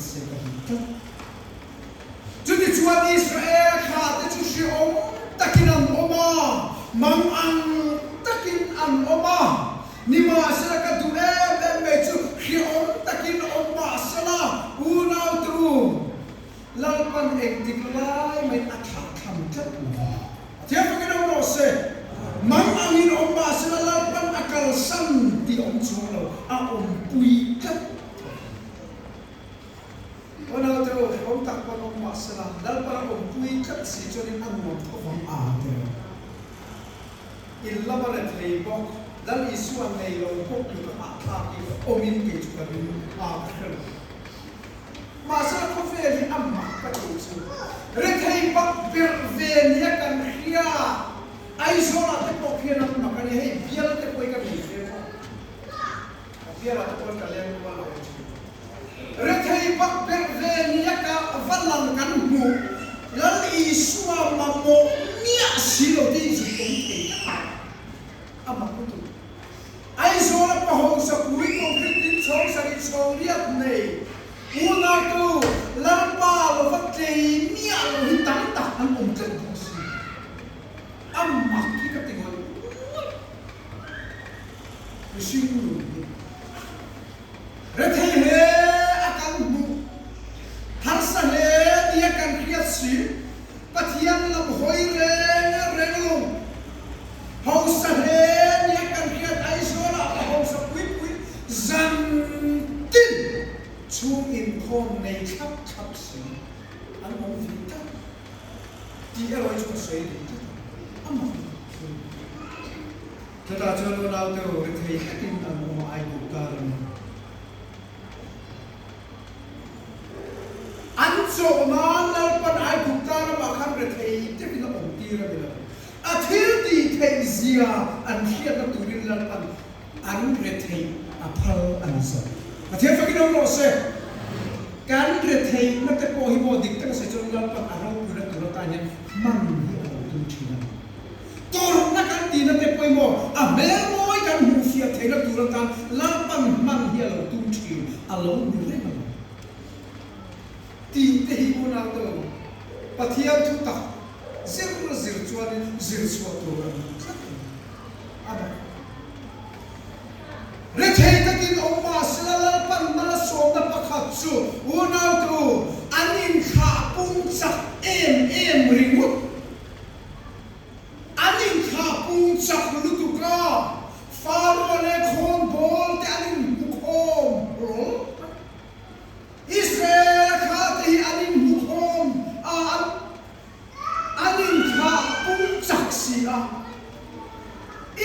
se ka hi chu ti chuan Israel kha te chu shi om takin an oma mang ang takin an oma nima sala ka du me chu hi om takin oma sala unau tu lalpan ek diklai mai atha tham chat wa thiam ka no ro se mang angin oma sala lalpan akal san ti om chu lo a om pui kat wana tu om tak pa oma sala lalpan om pui kat si chorin an mo ko a te illa mara thei bok dal isuan nei lo ko ki ka tha ki omin ke chu ka rin a khar masa ko fe li amma ka chu re thei bak ber ve nia kan khia ai zola te ko khia na ma ka ni hei bial te ko ka bi fe ko bial te ko ka le ko lo re thei bak ber ve nia ka valan kan mu lal isuan ma mo nia silo di ji ko ke amma ko tu ai zola pa ho sa kui konkret din chong sa ni chong riat nei una tu lampa lo fa tei mia lo hi tam ta an om chen ko si amma ki ka te ngoi ni si ku re the he akan bu har sa he dia kan kriat si pathian lam hoi re lo ho sa he zan tin chung in khom nei khap khap si an mong vi ta ti eroi chu sei di ta amma ta ta chalo na te ro ke thei tin an mo ai du ka ran an cho na lal pan ai du ka ra ma khan re thei te bi na om ti ra bi la a thil ti thei zia an hiat na turin lal pan an re thei aphal ansa athiam fa kinong lo se kan re thei na te ko hi mo dik ta se chon lam pa aro pura tu ta nya man hi aro tu thina tor na kan ti na te poi mo a me moi kan hu sia thei na tu ta lam pan man hi aro tu thi alo ni re ma ti te hi mo na to pathiam tu ta zir chuan zir chua tu aba re thei takin oma sala pan mana som na pakhat chu unau tu anin kha pung chak em ringut anin kha pung chak lutu ka faro le khon bol te anin bukhom bol Israel kha te anin bukhom anin kha pung chak si a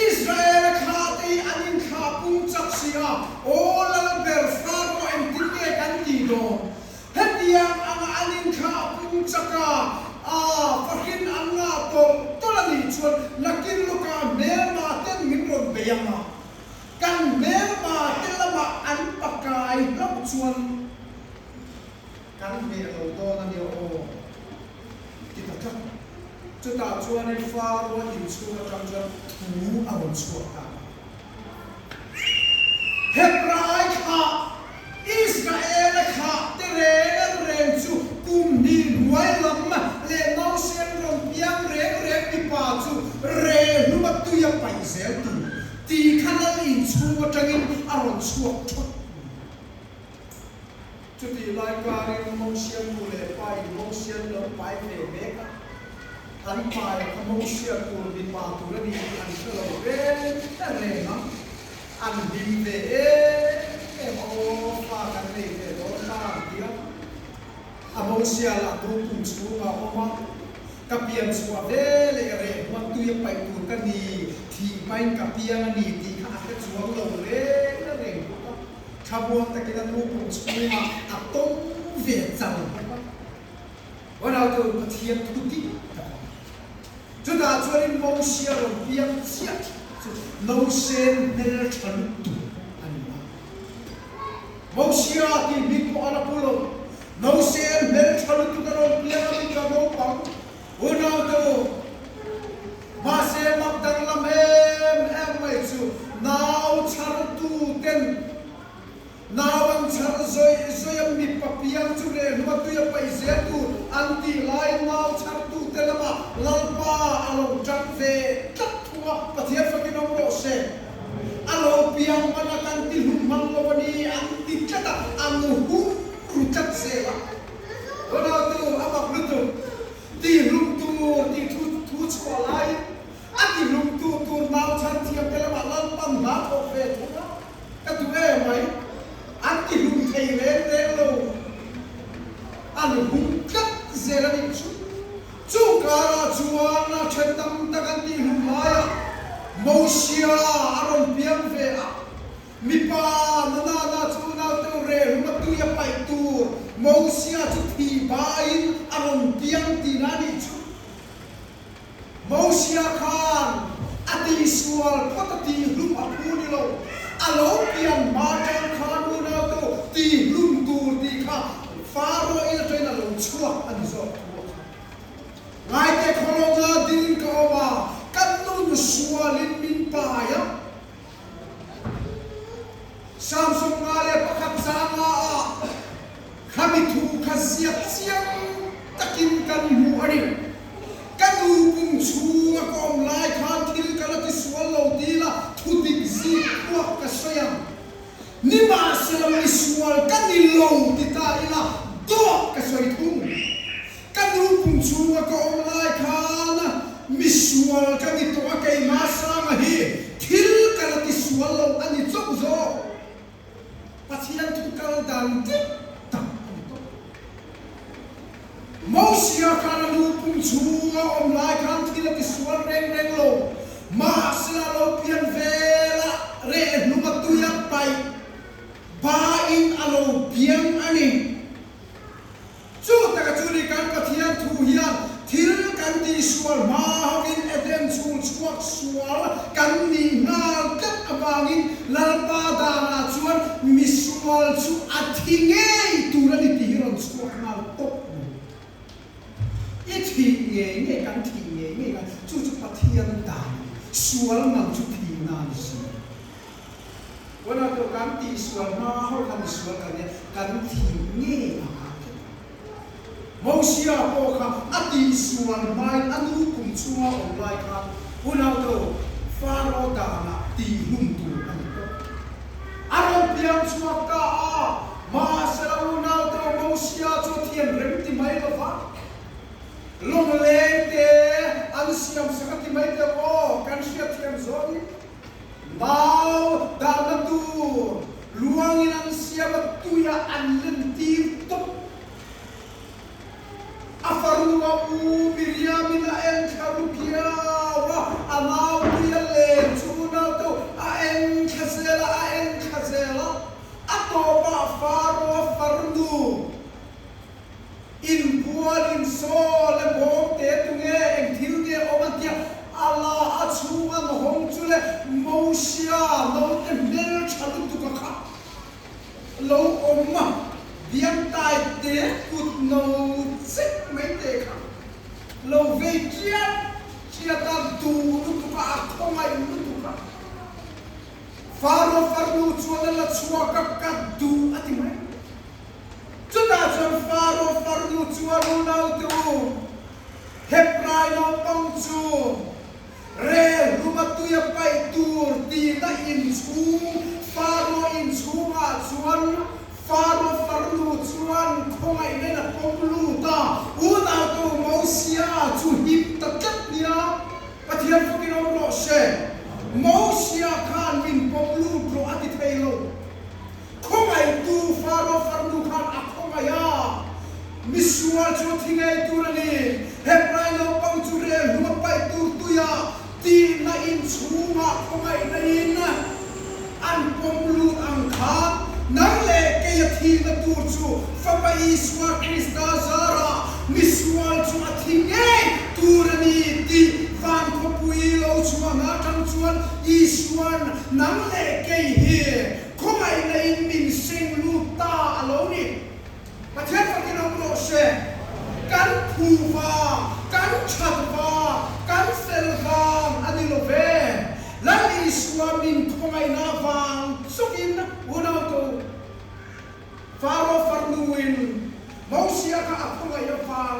Israel kha te anin kha pung chak sia ola ber faro en tinge kan ti do hetia anga anin kha pung chaka fakin anga to tolani chuan lakin luka merma ten minron beyama kan merma telama an pakai lok chuan kan me lo do na ni o kita tak chuta chuan en faro in chuan kan chuan thu abon chuan ta Hebrai kha Israel kha tere ren chu kum ni ruai lam le nau sen ron piang re pi pa chu re nu ma tu ya pai zel tu ti khanal in chu tangin aron chuak thot chu ti lai ka ri mo sian mu le pai mo sian lo pai le me ka an pai mo sian ku bi pa tu ra ni an lo re ta re na an dim ve em o pa kan nei ve do ta dia amo sia la do kum chu ma o ma ka pian chu ve le re man tu ye pai tu kan ni thi mai ka pian ni ti kha ka chu lo le na re khabuan ta kidan lu kum chu ma a tom ve chang wa na tu pathian tu ti chu da chuan mo sia ro pian sia no sen nel chan tu anima mosia ti biko ala pulo no sen nel chan tu karo pia ni ka mo pang una to ma se mak dang lam em mai chu now char tu ten nawang char zoyam mi papiang chure matuya paise tu anti lai naw char tu telama lalpa along jakve tatwa pathia fakinom rose alo piang manakan ti humang lawani anti chata anu rucak sela ona tu abak lutu ti lumtu ti tu sekolai ati lumtu tur naw char tiap telama lalpa ma ofe thuna katue mai anti hum thei le lo anu hum kat zela ni chu kara chuana chetam takanti hum maya Mosia aron piang ve mipa nana chuna to re matu ya pai tur Mosia chu thi bain aron piang tinani chu Mosia khan ati sual patati lum apuni lo alo piang majan khan una to ti lum tur ti kha faro ila train alo chua ani zo ngai te khologa din ko ma kanun sualin min paya Samsung ngale pakat sama kami tu kasiat siang takin kan mu ani kanu pung chunga kom lai khan thil kalati sual dila thutik zi kuak kasayam ni ma selam ni sual kanilo tita ila do kasoi thung kanu pung chunga kom lai khan misual kami to akai masa mahi thil kalati sual ani chok zo pathian tu kal dan tik tak Mosia kana lu pung chunga om lai khan thil kalati sual reng lo masa lo pian vela re numatu yak pai ba in alo pian ani chu taka churi kan pathian thu hian thil kan ti sual ma hawin edem chul chuak sual kan ni na kat awangin lalpa dana chuan misual chu athinge turani ti ron chuak mal top i thi nge kan thi nge kan chu pathian dan sual mang chu thi na ni si wana to kan ti sual ma haw kan sual kan thi nge Mosia poka ati suan mai anu kum chunga online ka unauto faro dana ti huntu anto aron piang chuaka ma sera unauto Mosia cho thiam rem ti mai lo fa long lente an siam sakati mai te o kan sia thiam zoni mau dana tu luangin an siam tuya an lenti top afarua u Miriamina en karukia wa anau dia le chuna to a en khazela atoba faro fardu in bual in so le bom te tunge en thilge omatia ala achunga no hong chule Mosia no te mel chalu tu ka lo omma diam tai te kut no sik mai te kha lo ve chia ta tu tu ka ko mai tu ka faro farnu chuan la chua ka du ati mai chuta chon faro farnu chuan na tu heprai no pong chu re rumatu ya pai tur ti na in chu faro in chu ma chuan faro farnu chuan khongai ne na pomlu ta una to Mosia chu hip ta kat nia pathian fokin ro se Mosia khan min pomlu pro ati thailo khongai tu faro farnu khan a khongaya misua chu thingai turani heprai no pang chu re lu pai tu ya ti na in chunga khongai na in an pomlu ang khan nang le ke yathi na tur chu fa pa iswa Krista zara misual chu athinge turani ti van ko pui lo chu na tang chuan iswan nang le ke hi khomai na in min sing lu ta alo ni pathian fa ki no pro se kan phuwa kan chatwa kan selva ani lo ve la iswa min khomai na wang sukin una to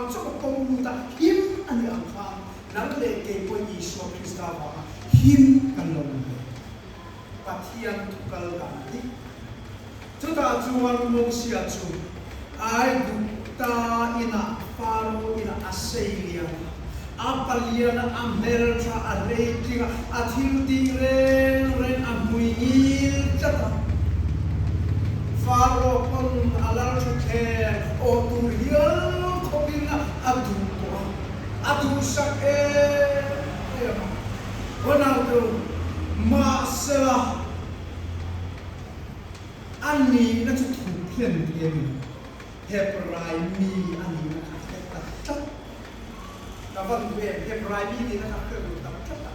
khang cho công ta him anh ang khang nang le ke ko Isu Krista wa him kan lo pathian tukal kan ti chuta chuan mo sia chu ai ta ina faro ina Australia apaliana America Argentina athil ti ren amuil chata faro kon alar chhe o turial khobina adu sak Ronaldo Marcelo ani na chu thu phian phian Hebrai mi ani na kha ta ta van ve Hebrai mi ni na kha ta ta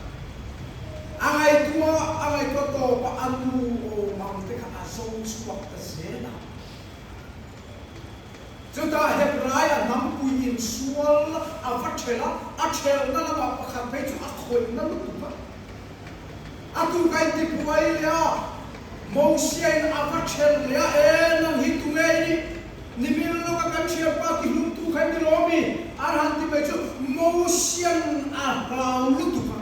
ai tua to pa anu o mang te kha so swak ta se na chuta Hebrai a nam pu in sual a vachela a chel na la pa kha pe chu a khoi na lu tu pa atu kai ti puai le Mosien avachel ya nang hitu ngai ni mil lo ka chia pa ki lutu khai ni lomi arhan ti pe chu Mosien a raw lutu pa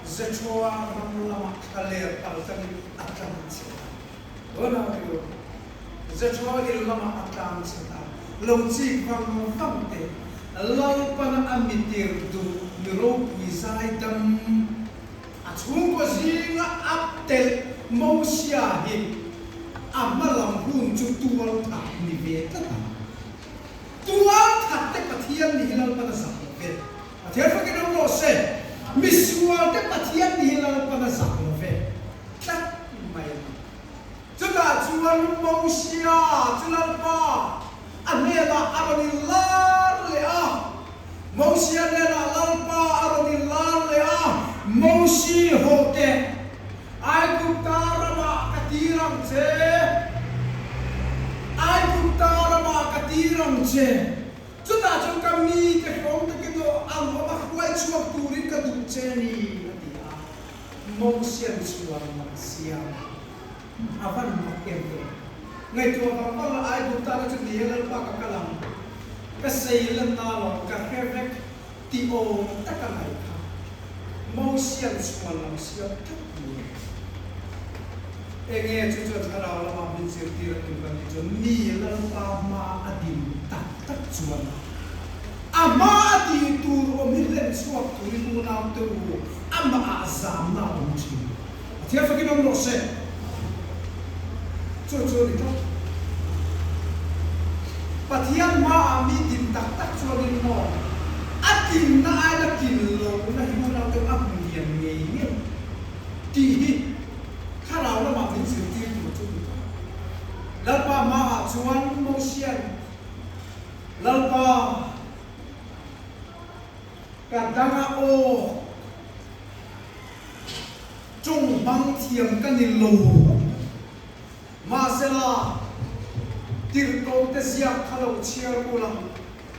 zechoa ramla khaler al tani atam se ona yo zechoa il lama atam se ta lo chi kwang fam te lo pan amitir du ni ro pi sai dam chung ko zinga aptel Mosia hi amalam hun chu tual tha ni ve ta tual tha te pathian ni hilal pa sa ve pathian fa ke no se misua te pathian ni hilal pa sa ve ta mai chuta chuan Mosia chulal pa anela aroni lar le a Mosia le la lalpa aroni lar le a Mosi hote ai kutarama katirang che chuta chung kami te khom te ke do ang ma khwai chuak turin ka du che ni atia Mosian suar masia avan makende ngai tu ba la ai kutara chu ni hel pa ka kalam ka seilan na lo ka hevek ti o takamai Mosian sualam siap takni. Enge cucu thara lama bin sirtir tungkan itu ni lalpa ma adim tak cuan. Ama adi tur omilen suap turi munam tu ama azam na unci. Tiap lagi nomor se. Cucu itu. Patian ma ami dim tak cuan ini mo. Atin na ada kilo na himuna tu am yang ngei ti kharau la ma bin sir ti tu chu lalpa ma chuan Mosian lalpa kadanga o chung bang thiam kan ni lo ma sela tir ko te sia khalo chiar ko la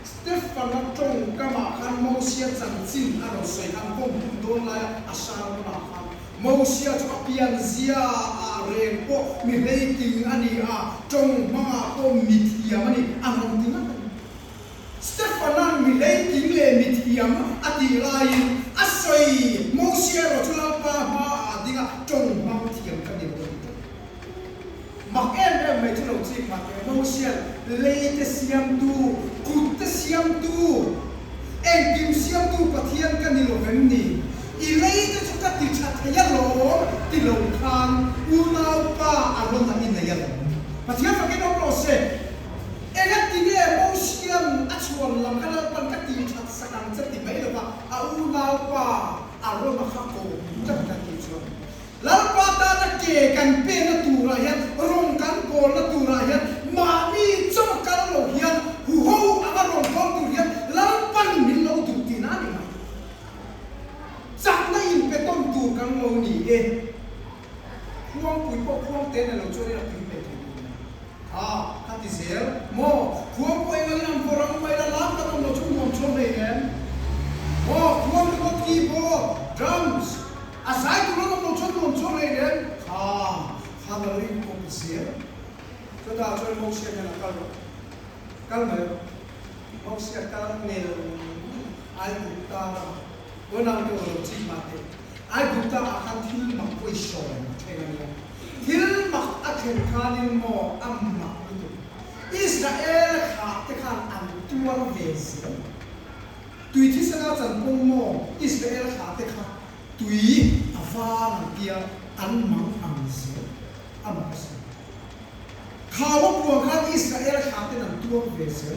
Stefan na trong kama kan Mosia chang chin aro soi kan kom don la asar na kan Mosia chu apian zia a re ko mi leiting ani a trong ma ko mi thiam ani anong tinga Stefan na mi leiting le mi thiam ati lai asoi Mosia ro chu la pa ma adinga trong ma thiam kan ni mak em mai chu lo chi mak Mosia leite siam tu kut siam tu engkim siam tu pathian kan ni lo venni i leite chu ka ti chat ya lo ti lo khan unau pa aron na in ya lo pathian fa ke no lo se ega ti ne Mosian achuan lam kana pan ka ti chat sakang chat ti mai lo pa a unau pa aron ma kha ko ta ka ti chu lalpa ta na ke kan pe na tu ra yan rong kan ko na tu ra yan ma mi chom kan lo yan hu ho ama rong ko tu yan lalpan min lo tu ti na ni ma chak na in pe tom tu kan lo ni e huang pui po huang te na lo chori la pi pe a ka ti zel mo huang po engal nam porang mai la lam ka tom lo chung mom chom nei ne mo huang ko keyboard drums asai tu lo mo chon nei ne ha na ring ko sia so da choi Mosia na ka lo Kalau mau siap kalau mel, ai buta, orang tu orang cik mati, ai buta akan hilmak kuisol, kayaknya. Hilmak akan kanin mo amma itu. Israel katakan antuan vesi. Tuiที่สนาจันปงโมอิสราเอลขาเตค่ะตุยอาฟามันเกียอันมังอังเสียอันมังเสียข่าวว่าพวกข้าอิสราเอลขาเตนันตัวเวเสีย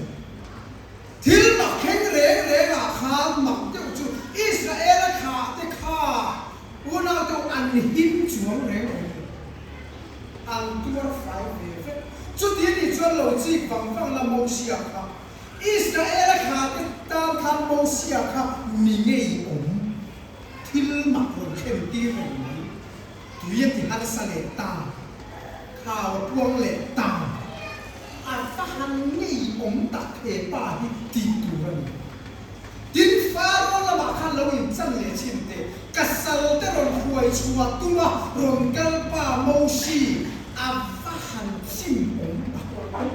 ที่หมักแข็งแรงแรงอ่ะข้าหมักเจ้าจูอิสราเอลขาเตค่ะวันนั้นตัวอันหินจวงแรงอันตัวไฟเวฟจุดที่นี่ชวนเราจีบฟังละโมเสียค่ะอิสราเอลขาเตตามคำโมเสียค่ะมีเงี้ยอมที่หมักคนเข้มตีรงไหนตัวยันที่ฮันสเลตาข่าวพวงเล็ดตาอาจจะหันเงี้ยอมตักเทป้าที่ตีตัวนี้ดินฟ้าร้อนละบากขันเราอินจังเลยชินเตกัสซัลเตรอนหวยชัวตัวรอนกัลป้าโมชีอาจจะหันชิมอมตัก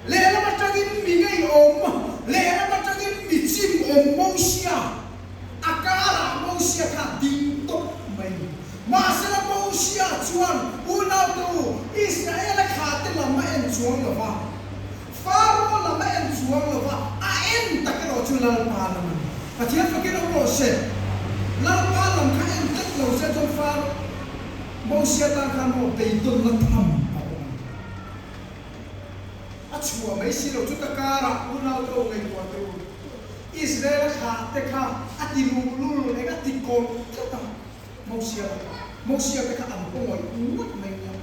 เลนะมันจะกินมีเงี้ยอมเลนะมันจะกินมีชิมอมโมชีอากาศโมชีค่ะดิ้งตกไม่มาสละโมชีชวนอุณาตูอิสราเอลขาดละมาเอ็นชวนหรือว่าฟาโรห์ละมาเอ็นชวนหรือว่าเอ็นตะกเราชุลลปาละมันอาทิตย์ฟังกันเราโรเซลลปาละมันเอ็นตะเราเซจนฟาโรห์โมชีตั้งคำว่าไปตุนละทำชัวไม่สิเราจุดตะการะอุณาตูในตัวตูอิสราเอลขาดแต่ค่ะอติลูลูเอกติโกนก็ตามโมเสียแต่ค่ะอันโง่นักไม่เนี่ย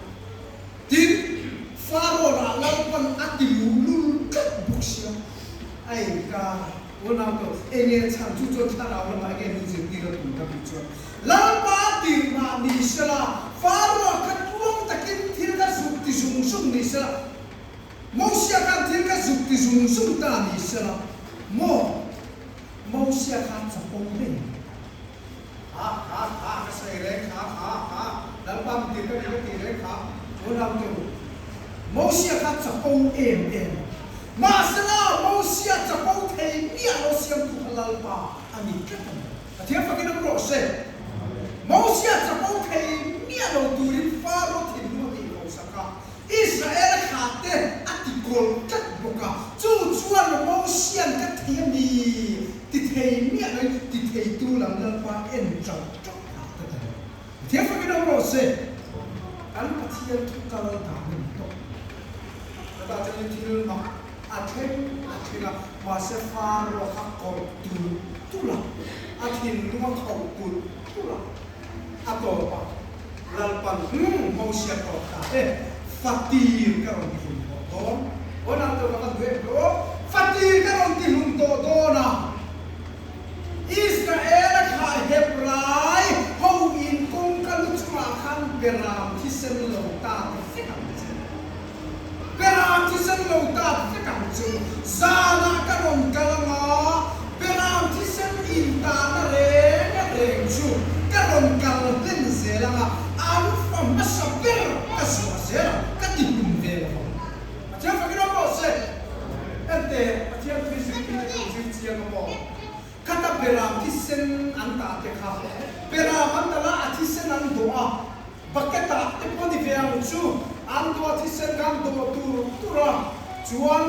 ดินฟาโรห์ละเราเป็นอติลูลูก็บุกเสียไอ้กาวันนั้นตัวเองเนี่ยฉันจุดจุดท่าเราละมาเองดูสิที่เราถูกทำจุดแล้วป้าติมาดิสละฟาโรห์ก็ทวงตะกินที่เราสุดที่สุ่มดิสละโมเสียกันที่เราสุดที่สุ่มตาดิสละโมเสียกันจะปงเป็นขาก็ใส่แรงขาแล้วปั๊มตีก็ตีแรงขาวันนั้นตัวโมเสียกันจะปงเอ็มมาสละโมเสียจะปงเทียนเนี่ยเราเสียมทุกลาลปาอันนี้ก็ทำที่ฟังกันเราโรเซ่โมเสียจะปงเทียนเนี่ยเราดูริฟาโรถิ่นนู่นนี่เราสักการอิสราเอลขาดเตะอติโกลกัดบุกจู่ชวนโมเสียกัดเทียนดีติเทียนเนี่ยเลยติเทียนตัวหลังลาลปาเอ็นจังที่ฟังกันเราโรเซ่อันพัทยาทุกการเราทำหนึ่งตัวแต่จะยังที่เราอาทิตย์ละมาเซฟาโรฮักกอตุละอาทิตย์ละเขาตุละอาตัวปะลาลปันมองเสียก่อนฟัตตีกันลงที่หุ่นโตวันนั้นตัวกันด้วยโตฟัตตีกันลงที่หุ่นโตนะอิสราเอลข้าเฮบรายเขาอินกงกันลุชมาขันเบรามที่เซนโลตาที่กันเบรามที่เซนโลตาที่กันจูซานากันลงกันมาเบรามที่เซนอินตานาเรงจูกันลงกันเล่นเสียละอันฟังมาสับเบรกัสวาเสียละกันติดบุญเวลาเจ้าฟังกันเราเสร็จเอ็นเดเจ้าฟิสิกส์ที่จิตเสียงบอกข้าแต่เบรามที่เซนอันตาเตะข้าเบรามอันตละที่เซนอันตัวบักเก็ตเอพอดีเวียงจูอันตัวที่เซนกันตัวตัวระจวน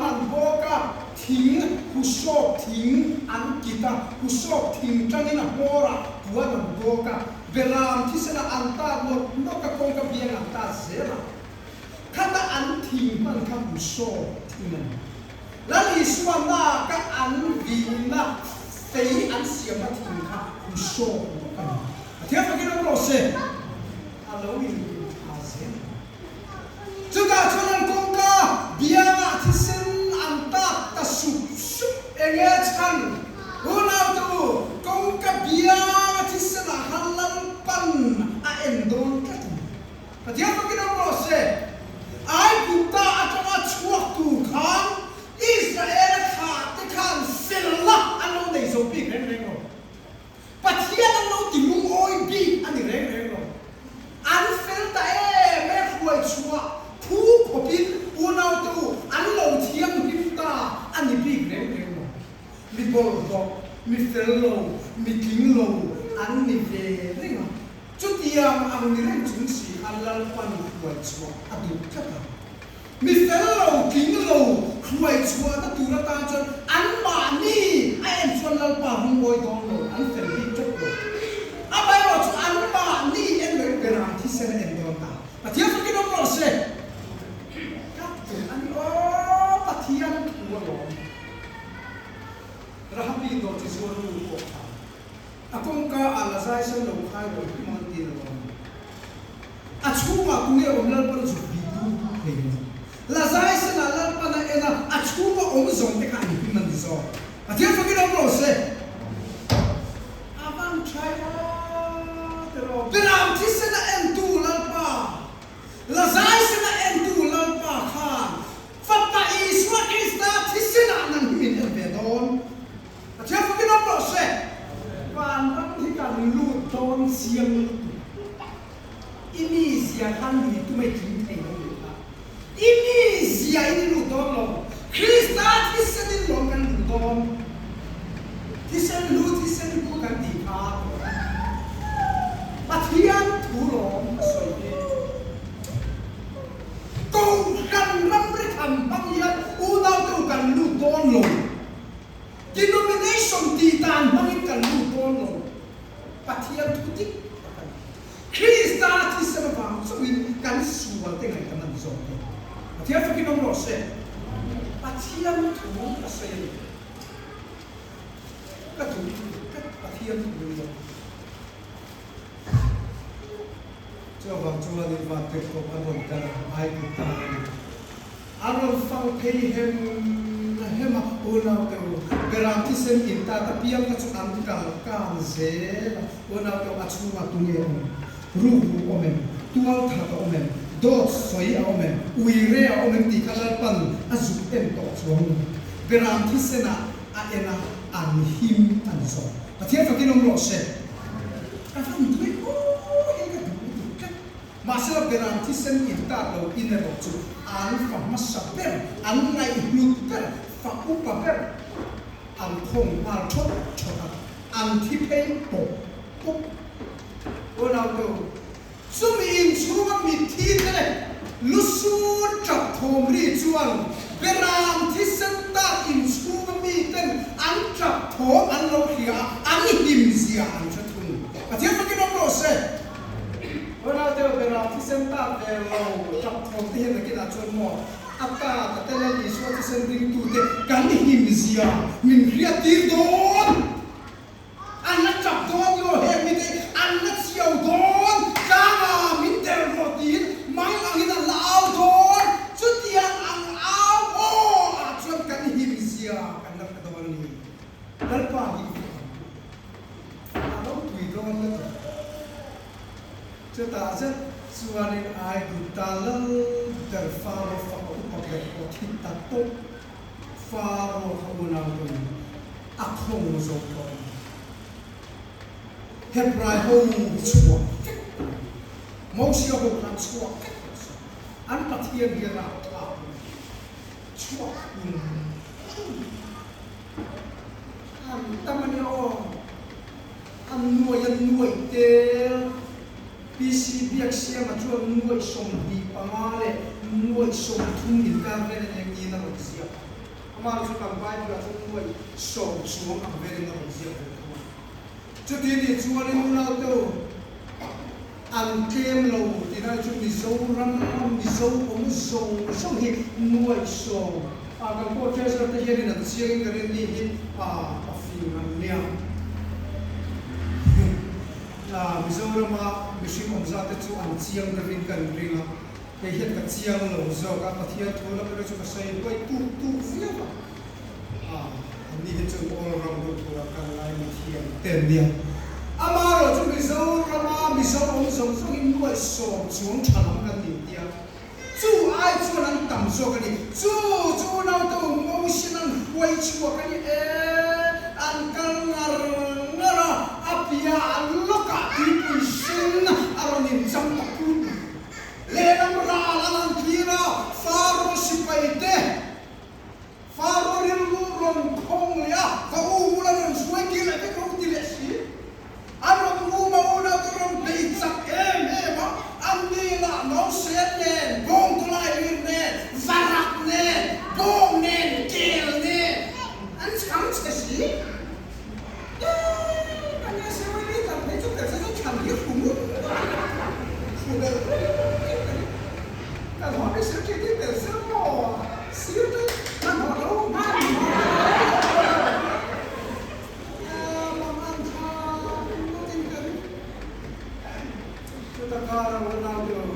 มันบอกว่าทิ้งผู้ชอบทิ้งอันกิตาผู้ชอบทิ้งจังนี่นะโมระตัวมันบอกว่าเบรามที่เซนอันตาหมดนกกระพงกระเบียงอันตาเสียละข้าแต่อันทิ้งมันข้าผู้ชอบทิ้งมันแล้วลิสวานาก็อันวีน่าเสียอันเสียมาทิ้งข้าผู้ชอบเทียบกันเราเสียอันเราวินอาเซียนจุดการชนกงกาเบียร์ที่เซนอันตาตะสุเอเงชันอุณาตูกงกาเบียร์ที่เซนฮัลลันปันเอ็นโดนกันเทียบกันเราเสียไอ้กุตาอาจจะช่วยตูขังอิสราเอลขาดที่ขันเซลล์อันนู้นในโซบีเร่งๆปัจจัยนั้นเราติดลุงโอยบีอันนี้เร่งๆอันเฟลต์แม่หวยชัวผู้ ang nilang junsi alalpan huwag chua adu kata. Mi fellow king low huwag chua na turata chan an mani ay chuan lalpa humboy dong lo an fel di chok lo. Abay lo chu an mani en lo beram ti sen en don ta. Patiya fa kinong lo se. Kapten an patiyan huwa lo. Rahapi do ti chuan lu ko ta. Akong ka alasay sa lo kay lo manti lo. Achuma kunge omlal par ju bidu he. Lazai sa nalal pa na ena achuma omzong te ka ni man zo. Atiya fa kinong lo se. Abang chaya pero beram ti sa na entu lalpa. Lazai sa na entu lalpa khan. Fapa iswa Krista ti sa na nang min bedon. Atiya fa kinong lo se. Pan ti kan lu don siang ini zia kan ni tu mai tin thai lo ta. Ini zia ini lu don lo. Krista ti sa ni lo kan lu don. Ti sa ku kan ti ka. Pathian tu lo soi ke. Kau kan ram re tham bang yan u nau tu kan lu don lo. Denomination di tan bang kan lu don lo. Pathian tu ti Krista ti sa bang so in kan suwal te ngai kan zo. Pathian fa kinong lo se. Pathian tu ka se. Ka tu pathian tu lo. Coba di vakit ko anon ka ai ku ta. Anon fang pei hema una ke garanti sen inta tapiang ka chuan ka kan ze una ke achuma tunge ruhu omen tual tha ka omen dot soi omen uire omen ti kalal pan azu em to chuang garanti sena a ena an him an zo patia fa kinong lo se ka fa ni ko masala garanti sen inta lo inero chu an fa masaper an ngai hlut per fa upa per an khong al chot chota an thi pei po po ona to sumi in chuang mi thi le lusu chap thom ri chuang beram thi sen ta in chuang mi ten an chap thom an lo khia an him zia an chathun atia fa kinong lo se ona to beram thi sen ta ve lo chap thom ti hen ki na chon mo aka tatela ni so ti sen ring tu te kan him zia min ria tir don an na chap don lo he mi te an na chiao don kama min ter ro tin mang ang ina lao don chu tiang ang ao o a chuan kan him zia kan na don ni dal pa hi alo tui don la chu ta se suanin ai gutalal der faro fa upaket o tinta to faro hauna don akhong zo to hebrai ho chua mosia ho kan chua an pathian gira ta chua an tamani o an nuoi te PC biak sia ma chuan nuoi som di pamale nuoi som thung in ka ve ne ni na ro sia amar chu kam bai la chu nuoi som suam am ve na ro sia chu ti ni chuan in na to an kem lo ti na chu mi zo ram mi zo om zo so hi nuoi som a ka ko treasure te hi na sia in ka ren ni hi a fi na nia Mizorama mishim omzate chu an chiang na rin kan ringa ke het ka chiang lo zo ka pathia thola pe chu ka sai koi tu zia ba ni he chu all around the world kan lai ni thiam ten dia amaro chu mizorama mizom zo zo in noi so chuang chalam kan ni dia chu ai chu nan tam so ka ni chu na to emotional wai chu ka ni an kal ngara apia loka ipu sin aronin jam takun lenam ralan kira faro sipaite faro rilu ron khong ya ka ulan suai kila te ko dilesi aron uma una ron beitsak em Kan hỏi sự kiện thì để sớm mò xíu đấy nó nói đâu mà làm ăn tha nó tin tưởng chúng ta có đâu nào được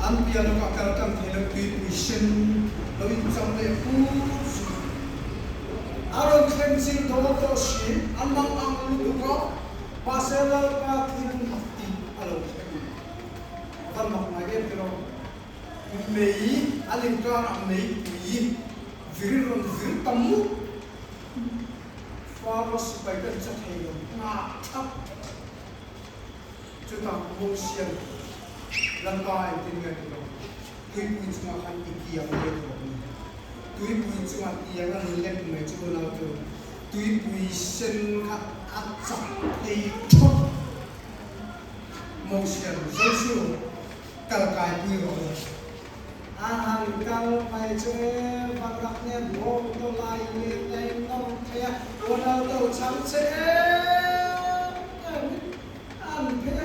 anh bây giờ nó có cả trong thể lực tùy sinh đối trong lễ phú Aron khensin to shi amang ang lutuko pasela pa tin hati alo kan mak na ge pero mei alin ka na mei wi viron vir tamu faros pai kan cha thei na thap chuta mo sian lan bai tin ge to kui kui chuma kan ikia ge to tui pui chunga tiang an lek mai chu na tu tui pui sen kha achak ei thot mo sian jesu kal kai pui ro a han kal mai che bagrak ne bo to lai le nei nom thea o na to cham che an phe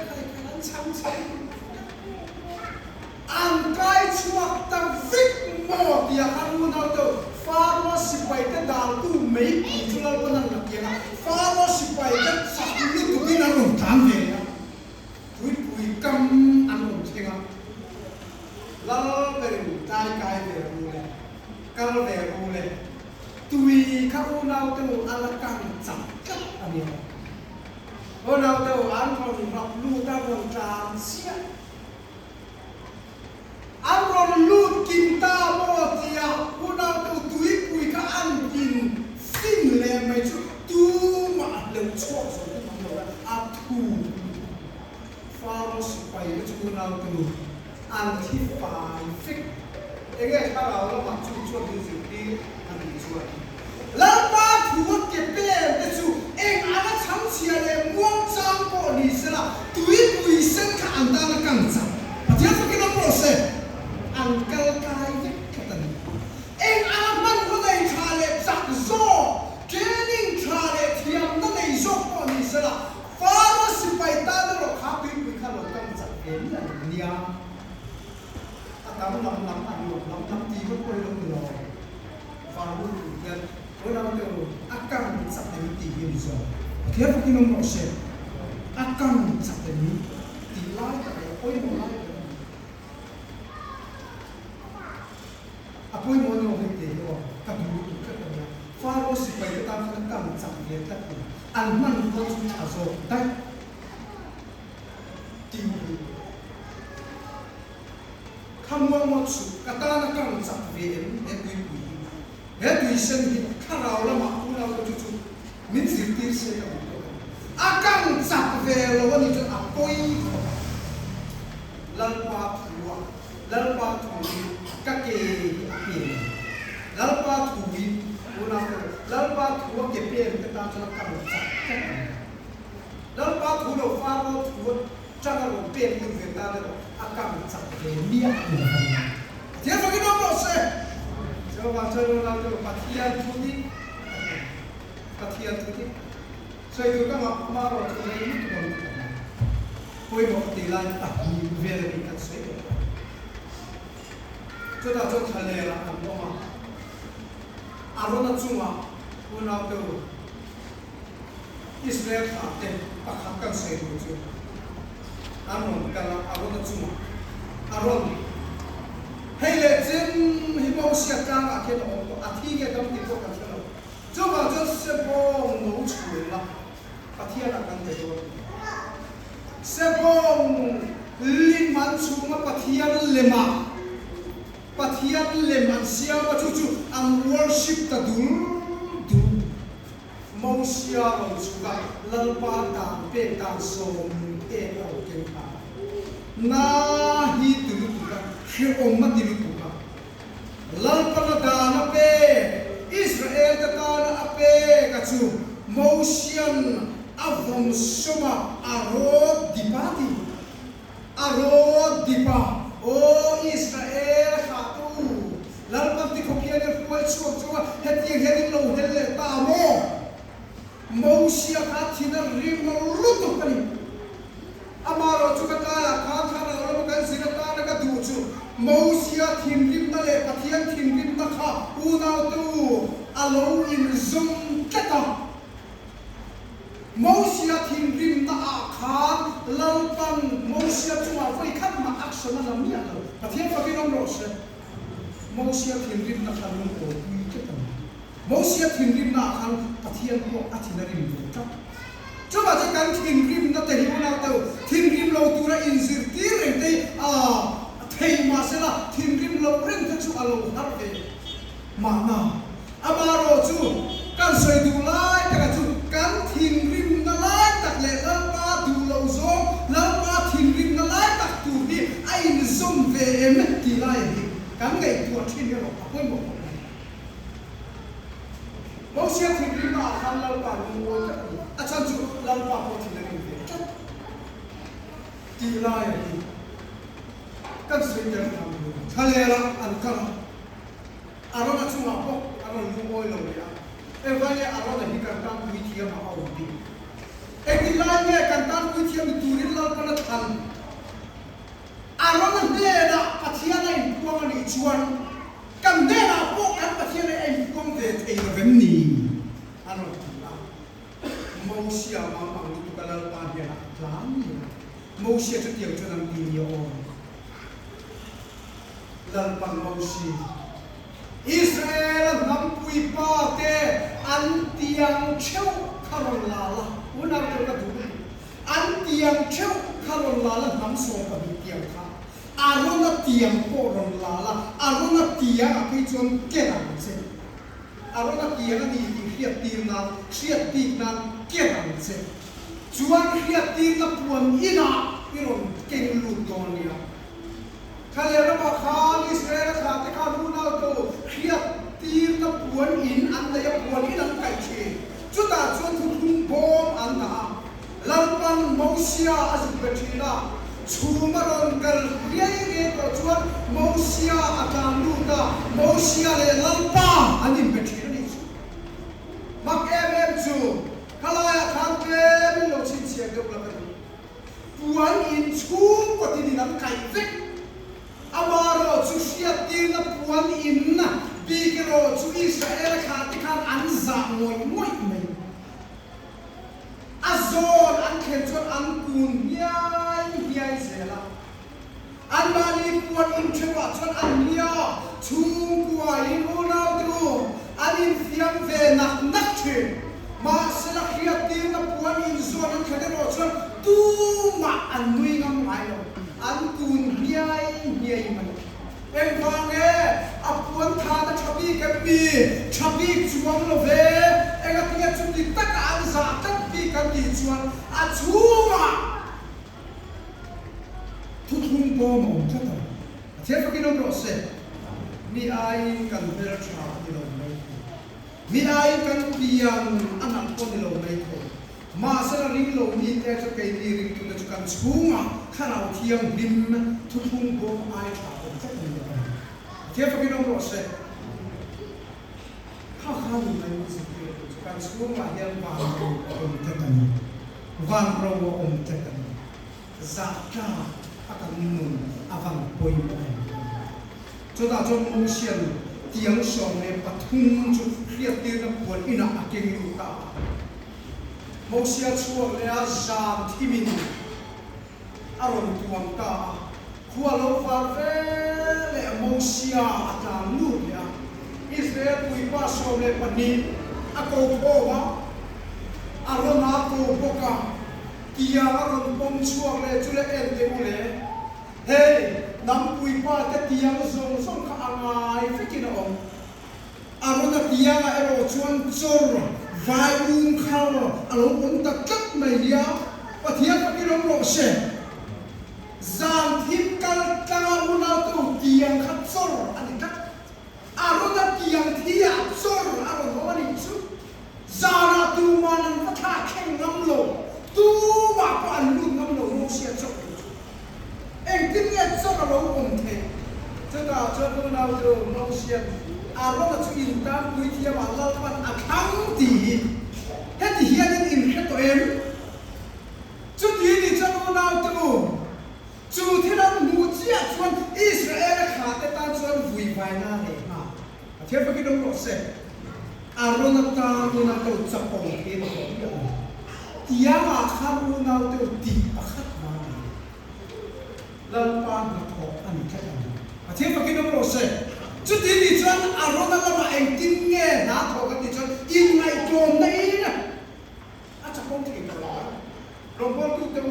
kai kan cham che an kai chuak tang fik mo dia kamu na to faro sipai te dal tu mei chulal panan na kia faro sipai te sakulu tu kina rum tham ne ya tui pui kam an chenga lal beru tai kai beru le kal beru le tui kamu na to ala kan cham kat ani ho na to an ron rap lu ta ron tram sia Amron lut kinta mo tia una tu tui pui ka an kin fin le mai chu tu ma le chok so tu ma a tu faros pai le chu na tu an thi pai fik ege ka la lo ma chu chu di zi di an di chu la pa tu ke pe de chu eng ala cham chia le muang chang ko ni sela tui pui sen ka an da na kan cha dia fa ke no process angkel kai katan eng aman ko dai thale sak zo training thale thiam na nei zo ko ni sala faro sipai ta ro khapi pi khalo kam sak en la nia atam lam lam ti ko ko lo faro dan orang tu akan sak ni ti ni zo dia pakai nomor set akan sak ni ti lai ka oi mo lai Apoy mo no hite o kabulu ka na faro si pai ta ta kam cham le ta an man ko chu cha so dai ti khamwa mo chu ka ta na kam cham ve em e tui pui he tui sen hi kharau la ma ku na ko chu min sir tir se ka akam cham ve lo ni chu apoy lan pa thua lan pa thu các cái lalpa thui una lalpa thu ke pen ke ta cha kam cha lalpa thu lo fa lo thu cha lo pen ni ve ta lo akam cha ke mia dia fa ke no mo se so ba cha lo la lo pathian thu ni so yu ka ma ro thu ni tu ko koi mo ti lan ta ni ve le ka se这到这才来了，很多嘛。阿罗那种啊，我那个以色列他的把他干谁都就，阿罗干了阿罗那种啊，阿罗，黑了真黑毛下张啊，看到我阿天个当地做干什么？这个就是帮农村了，把天那干的多，是帮林满处嘛，把天le嘛。Pathian le mansia ma chu ang worship ta dul mausia ro chuka lalpa ta pe ta so e o ke pa na hi tu ka he o ma ti tu ka lalpa na da na pe Israel ta na pe ka chu mausian avon soma arod dipa o Israel lalpa ti ko kian er kual chuak chuak heti hedin lo hele ta mo mausia ka thina rim no lutu kani amaro thiên rim na le pathian thiên rim na kha u nau tu alo in zum keta Moses thiên rim na a khan lau pan Moses chuma voi khat ma action na lam ya lo pathian fa kinom ro se Moses thiên rim na khan lu ko ui keta Moses thiên rim na khan pathian ko athina rim ta cho bà chắc chắn thiên rim nó thể hiện nào đâu thiên rim lâu tu ra in zir tí rèn đây thầy mà sẽ là thiên rim lâu rèn thế chú alo hát về mà amaro chú can soi du lai cả chú can thiên rim nó lai tạc lệ lăng ba du lâu gió lăng ba thiên rim nó lai tạc tu đi ai zoom về em tí lai đi can ngày tuột thiên rim nó quên một Mẫu xe thiên rim nó khăn lâu cả ngồi chân chú lâu qua có thì là điều gì tí lai đi các sự kiện làm thay là ăn cơm ăn nó chung là bốc ăn nó mua mồi lâu đấy em vậy ăn nó là đi cần tam quý thiêm mà ao đi em tí lai nghe cần tam quý thiêm thì tụi nó lâu cái nó thành ăn nó là nghe là bắt thiêm này quăng đi chuan cần nghe là bốc ăn bắt thiêm này em quăng về thì nó vẫn nỉ ăn nó Moses mamang itu kalau pada lami, Moses itu yang jangan dunia orang. Lalpan Moses, Israel nampui pate antiang cew karon lala, unar kita dulu. Antiang cew karon lala namso kabitiang ka. Arona tiang koron lala, arona tiang apa itu kerang se. Arona tiang ni hiat tirna kian se chuan hiat tir na puan ina iron keng lu donia khalera ba khan Israel kha te kha lu na to hiat tir na puan in an da ya puan in an kai che chuta chuan thu thum bom an na lalpan Moses azbetina chumaron kal riai re to chuan Moses atam lu da Moses le lalpa anin betina ni mak em chu kalaya khampe mi lo chin sia ge bla ka puan in chung ko ti nan kai vek amaro chu sia ti na puan in na bi ke ro chu Israel kha ti khan an za moi mai azon an khen chon an kun yai zela an mani puan in chewa chon an lia chung kwa in una du an in fiam ve nak che ma sila khiat tin na puan in zon an khade ro chon tu ma an nui ngam mai lo an kun hiai man em vange a puan tha na chabi ke pi chabi chuang lo ve ega tinga chu ti tak an za tak pi kan ti chuan a chuma thu thum bo mo cha ta che fa ki no ro se ni ai kan ver cha ni lo mai mi ai kan piang anak ko ni lo mai ko ma sa ring lo ni te cha kai ni ring tu cha kan chunga khanau thiang dim thu thum bo ai cha ko cha ni lo che fa ki no ro se kha ni mai ni se kan chunga hian wang ro om ta kan wang ro om ta kan za ka akan nun avang poi mai cho ta cho mong xian tiếng song ne pathum chu khiat tir na puan ina akeng lu ta Moses chuang le a zam thimin aron tuam ta khua lo far ve le Moses atam lu ya Israel pui pa song le pani a ko ko wa aron a ko boka kia aron pom chuang le chu le en de ule hey nam pui pa te tiang zong song kha angai fikin om arona tianga ero chuan chor vai khal alo ta kat mai lia pathia ka ki rom ro se zam thim kal tanga una tu tiang khat chor ani kat arona tiang thia chor aro honi chu zara tu manan patha kheng ngam lo tu wa pa an lu ngam lo mo sia chok em tin nghe cho nó lâu ổn thế cho ta cho tôi nào cho lâu xiên rồi là chú in tam quý thiệp mà lâu bạn kháng tỷ hết thì hiện in hết tụi em chú tí thì cho tôi nào chú thế nào mua chia chuan Israel khá cái ta cho thiệp với cái đông lộ xe aronata như nào tôi chập bầu thế mà có biết tiếng à khám nào tôi đi bắt khát mà lần ban là thọ anh khách anh thiệp với cái đông lộ xe chút đi chân aronata mà anh tin nghe nát thọ cái đi chân in ngày tròn đấy nè anh chập bầu thì cái đó rồi bao tôi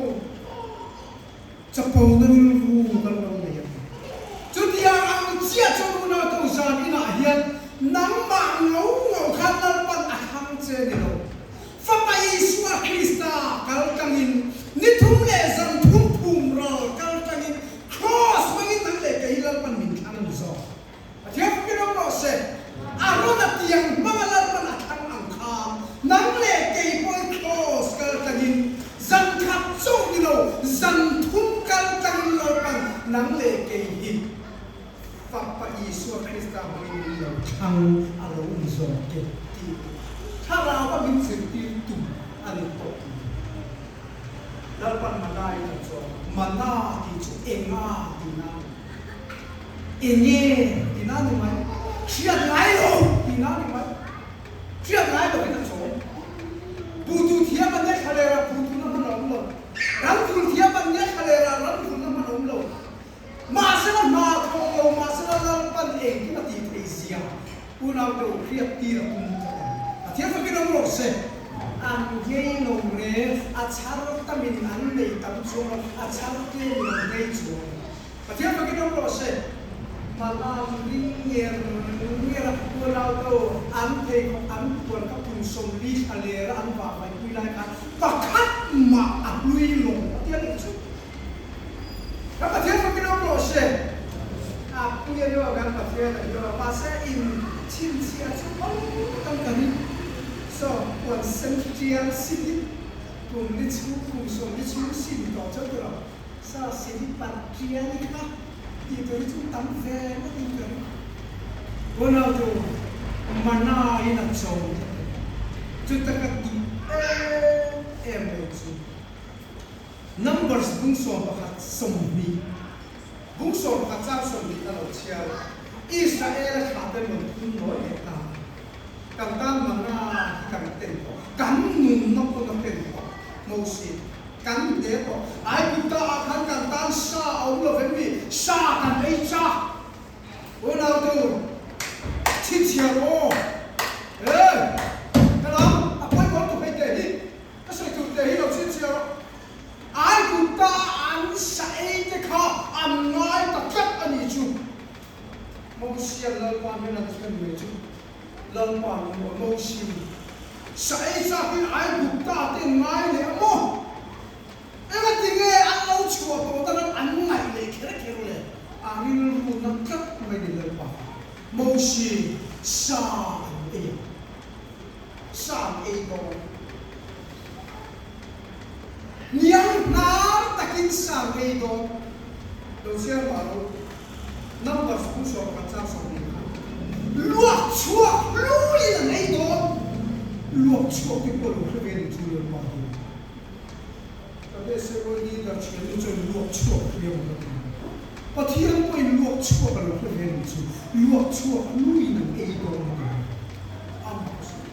chập bầu nó ngu cái đó này chút đi anh chia cho nó nào tôi ra đi lại hiện nắng mạng ngấu ngầu khăn lăn bận hăng chế này đâu pháp bay Isua Krista kalau kangin ni thum le zam thum thum rồi kalau kangin cross với cái lệ cái lăn bận mình khăn làm sao thiệt cái đó nó sẽ nó là tiếng mà lăn bận hăng ăn kham nắng lệ cái boy cross kalau kangin zam khắp sâu đi đâu zam thum kalau kangin lăn bận nắng lệ cái hin Papa Isua Krista menginginkan kang alun zonke ti. Kalau apa bin serti tu alito. Dapat mana itu mana itu enga dina. Enye dina ni mai. Siap lain dina ni mai. Siap lain kita so. Butuh dia banyak halera butuh nama Allah. Rangkul dia banyak halera rangkul nama Allah. Masalah makro, masalah lampan kita tidak isia. Punau tu kriat tidak punca. Tiada kita merasa, anjay nomre, acara tamin ane tamu semua, acara tu nomre semua. Tiada kita merasa, malam ringgir, punau tu ante puan kapun somli halera anpa mai pilai kan, pakat mak ahlui long. Tiada itu. Apa tiada kita merasa, aku yang juga kan tiada juga masa in cincia semua tangkari, so puan sential sini, pun dicu pun so dicu sini kau cakap, sa sini patrian ni kah, itu itu tampil tinggal, mana tu mana ina cong, kita kati itu. Numbers bungso bakat sombi, bungso bakat sombi kalau cial Israel kata menurut mereka, kata mana kami tempo, kami nunggu tempo, Moses, kami tempo, aku tak akan kata sah Allah beri sah kan Echa, orang tu ciciaro, kalau apa yang kau tu hei kasih tu hei lo ciciaro. Aku tak ansai dekha amnai takat ani ju. Mausia lalpan mina taskan meju. Lalpan mausia. Sai sakin aku tak tengai le mo. Ela tinge alau chua to tanam annai le kira kira le. Angin lu nakat mai di lalpan. Mausia sa e. Sa e go. Niang nar takin sang itu, dosia baru, number sponsor macam sambil, luak cuak luin itu, luak cuak itu lu keren jual baru. Tapi sebelum ini dah cakap itu luak cuak dia macam, patihan pun luak cuak lu keren jual, luak cuak luin itu macam, apa sih?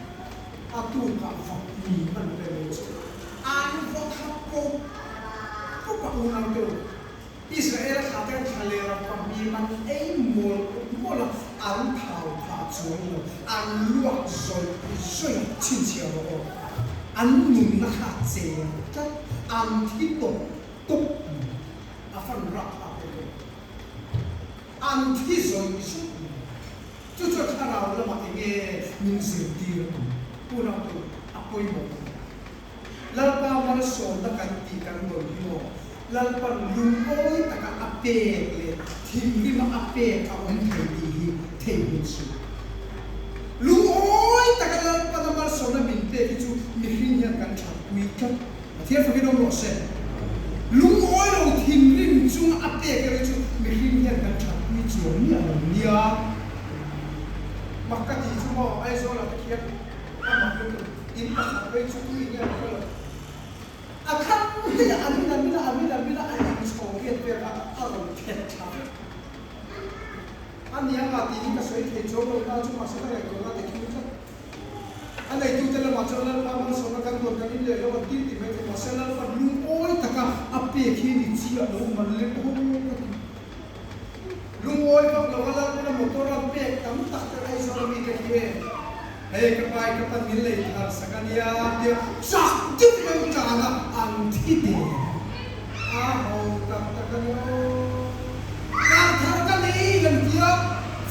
Atu kafak ni mana beres? Anu fokapo, apa orang tu? Israel kata kalera pemiman mula an tahu pacuan, an luak zoi cincin lo, an nuna hace, an hito tuk, afan rak apa tu? An hizoi isu, cucuk cara orang mati ni minsir dia, orang tu apa yang lalpa malason na kanti kan mo lalpa lumoy taka apek le hindi ma apek ka thei thei su lumoy taka lalpa na malason na binte chu mihrinya kan thapui ka thia fa kidom lo se lumoy lo hindi chung apek ka chu mihrinya kan thapui chu nia makati chu mo ai zo la kia ama ku in ta pe chu ni nia ko akan tidak ambil ayam sekolah biar alam kecap. Aniang ngati ni ka soi the jo lo na chu ma sa ka ko na te ki cha anh này tu chân là cho nên là mà số các con cái này là vấn đề thì mấy cái mà sẽ là phần lung ôi tất cả áp bể khi đi chia ở đâu mà lên lung ôi không là cái một con áp bể cắm tắc cái này sao mình cái gì hey cái bài cái phần mình lấy là sakania dia sắc chút yang cả là ăn thịt hầu tắc cái cái này lần kia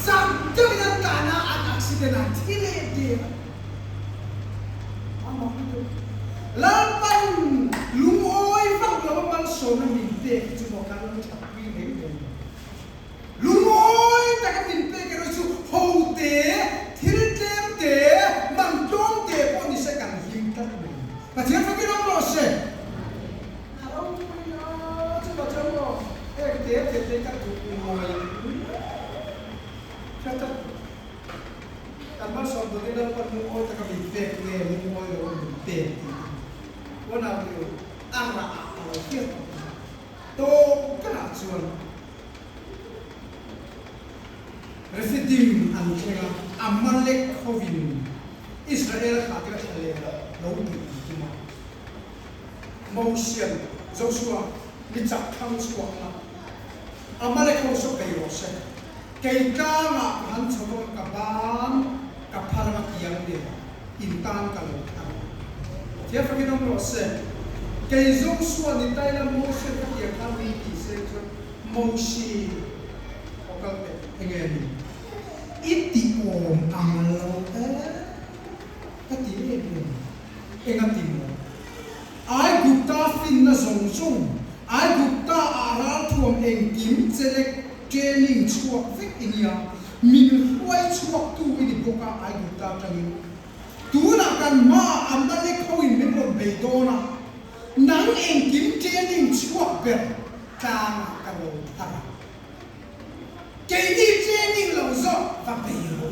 sắc chút yang cả là ăn accident thịt dia Lapan lumoi fak lapan sona minte cuma kalau capi ni. Lumoi tak minte kalau tu hote, thiltem te, mantong te pun ni sekan himkat ni. Macam apa kita nak se? Kalau punya cuba cuba, te kat lumoi. Kata Kamu soal ni dalam lumoi tak minte ni lumoi lawan minte. Wana itu arah awal kita, to keracuan, refidim antara Amalek Hovin, Israel hadir selera, laut itu Moses, Joshua, dicap suara, Amalek Hosok kayose, kayaknya kan semua kapal yang dia intan kalau dia pergi nong Moses, kaizong suan di Thailand Moses dia kami di sejo Moses, okal engeni, iti om amalo kati engati mo, ay gupta fin na song, ay gupta aral tuam engkim selek kening chuak fik inia, min huay chuak tu ini boka ay gupta kami. Tuna kan ma Amalek Hovin memang bedona, nang engkim kening chuak ber, kang kalau tak. Kening kening lauzo tak bero.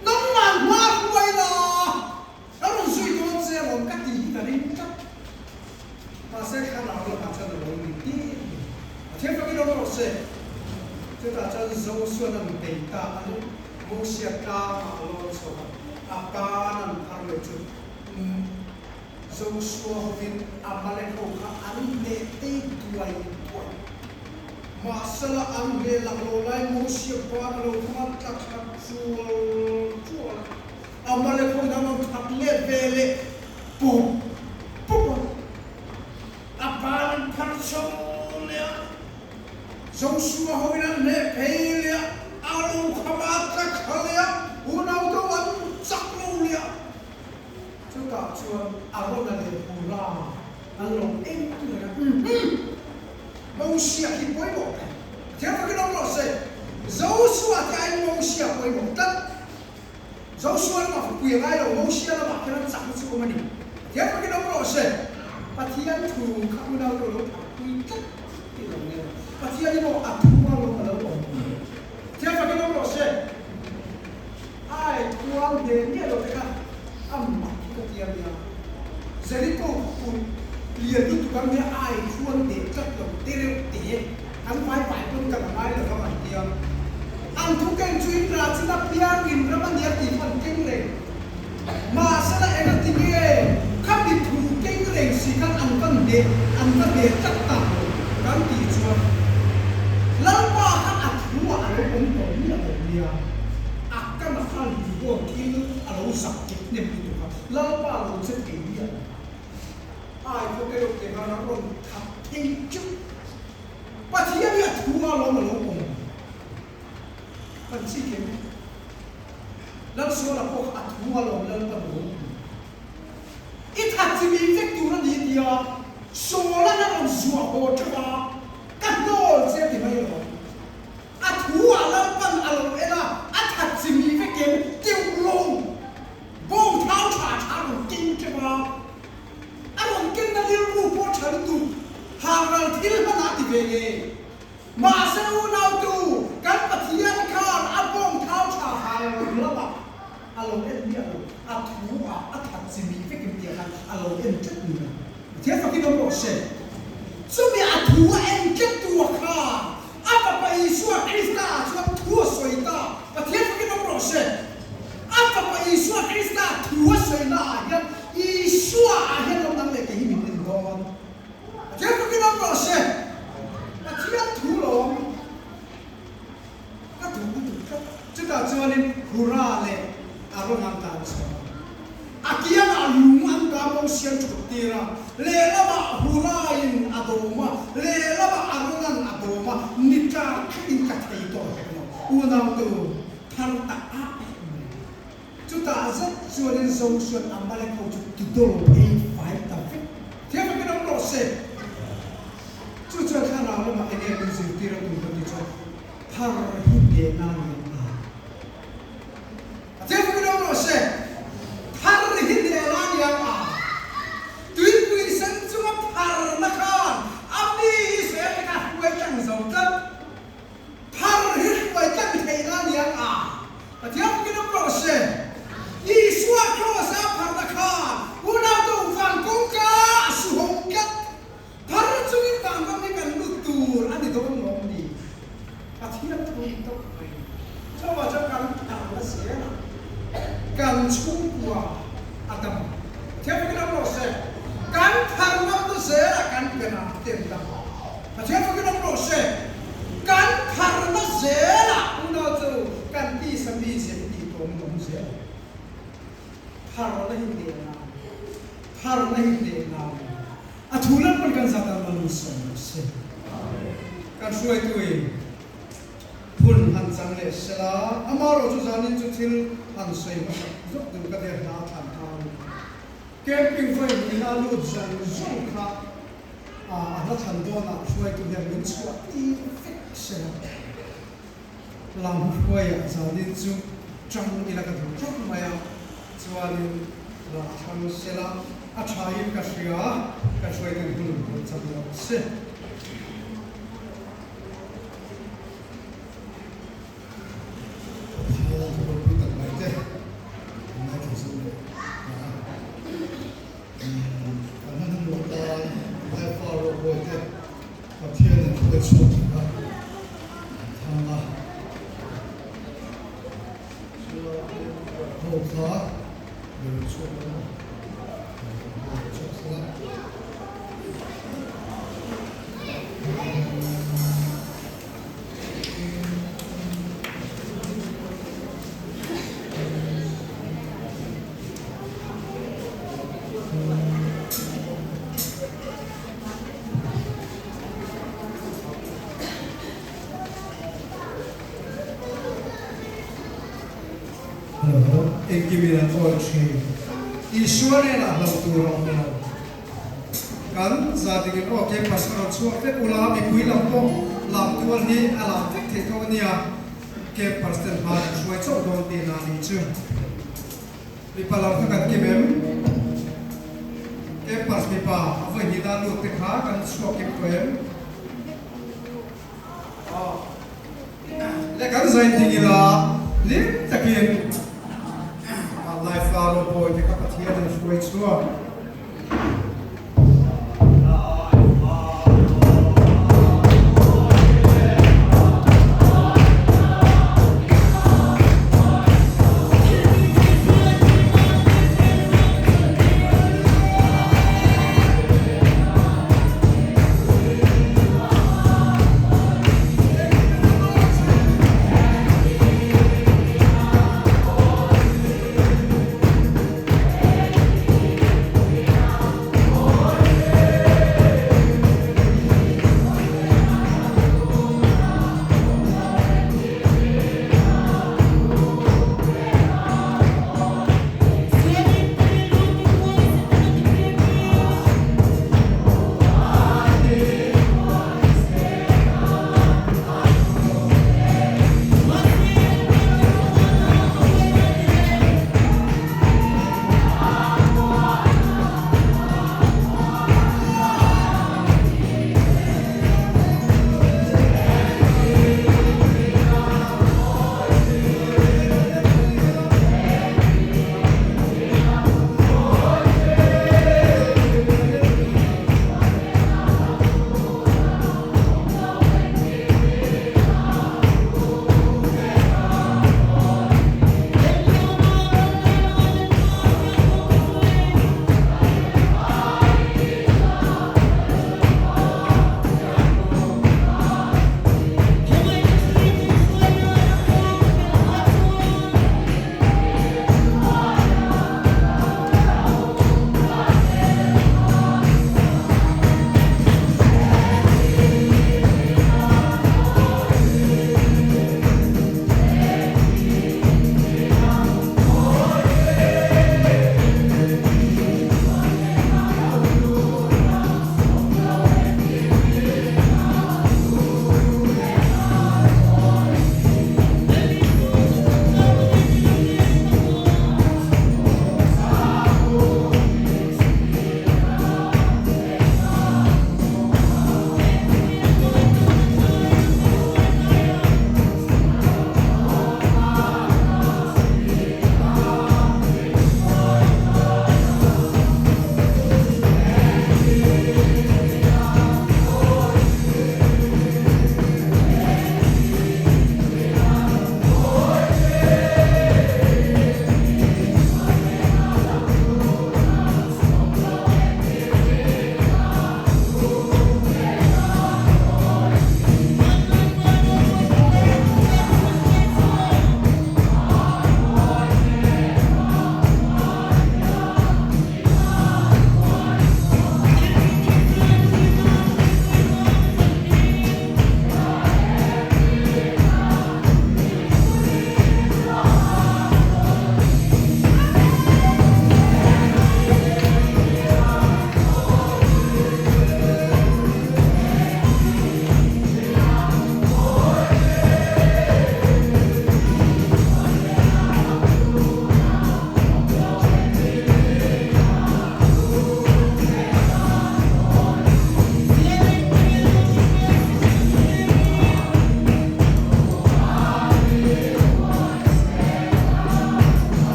Nang ma huay lah, kalau sui tu saya orang kati kali tak. Masa kan orang macam orang ini, siapa kita orang se? Kita jadi Joshua dan Beta, Moses kalau soal. Apanan kalau itu Joshua Hovin Amalek Hovin ane dua itu masalah ane lakolai Moses pada lakukan tak jual Amalek Hovin ane tak levele pop apanan personnya Joshua Hovin ane pele alu kamata kalian unau tuan saklulia, juga cuan arwah dari pura, along itu kan, mau siap di poin boleh, siapa kita mau se, Joshua tiada mau siap poin boleh, tak, Joshua nak punya gaya, mau siap nak kita saklu semua ni, siapa kita mau se, patian tu kamu dah tahu, punya tidak ni, patian ni mau apa kalau siapa kita mau se. Ai tuan dia lo dekat amat ketiak dia. Jadi tu lihat itu kan dia ai tuan dia kat lo terus dia. An pai pun kan ai lo kan dia. An tu kan cuit rajin tapi yang ini ramai dia tipan kengre. Masalah enak tinggi. Kami tu kengre sih kan an dia kat tak kan dia. Lalu kan aku ada pun dia. Akan nakal buat ini alau sakit ni begitu kan. Lalu alau sakit dia. Ai kau kerja dengan orang tak tentu. Pasti dia tua lalu. Kan sih kan. Lalu soal apa tua lalu. Itu hati milik tu dia. Soal orang suah hoja. Kan dol saya di mana. Tua lapan alam ela atat signifikan tiêu long bong thao cha king cuma alam king na liru po chari tu haral thil hana ti vege masa unau tu kan pathian khan abong thao cha haral laba alam en dia atua atat signifikan dia kan alam en chet ni dia fakir nombor se so mi atua en chet tu kha apa pa Yesus Kristus se apa pa Yesus Kristus tua sena ya Yesus akhir orang lek ke himin don dia kita prose dia tulong ka tu kita jualin hurale arong antar Akia na lungan kamong siya cukutira. Lela ba hurain adoma. Lela ba arungan adoma. Nika katingkat ito. Unang to tarta api. Juta azat suarin solution ang balik ko tudol 8-5 tapi. Tiap kita proses. Juta kana lo makanya bersitir untuk itu. Har hindi nani. Tiap kita proses. Har hindi lang yang tuin puisan cuma har nakan abdi saya kita kuai cang zautat har hindi kuai cang kailan yang tiap kita proses Yesus Kristus har nakan una tu fan kongka suhongkat har cungin bangkang ni kan lutur adi tu ngomni tiap tu itu coba jangan harus ya kan cukup adam tiap kita proses kan karena tu saya akan kena tendang tiap kita proses kan karena saya udah tu kan bisa di tolong saya karena hindi na atulan pun kan satan manusia kan suai tu pun hancang le sela amaro tu janin tu til hansai ma zok tu ka der na than thang camping foi ni na lu jan zong kha ana than do na suai tu der min chua ti sela lam foi ya janin tu chang ni la ka tu chok ma ya chuanin la thang sela a thai ka sia ka suai tu bul cham lo se Ekibina torchi Ishware na lamtura kan zatingin okay pastor chuak te ula mi pui lampo lamtua ni ala te to nia ke pastor ma chuai chok don ti na ni chu mi palam ka ke mem ke pas mi pa avoi ni da lu te kha kan chuak ke poem le kan zain tingila lim takin life follow boy te kapatia den suai chua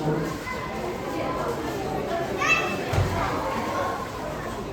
Amen.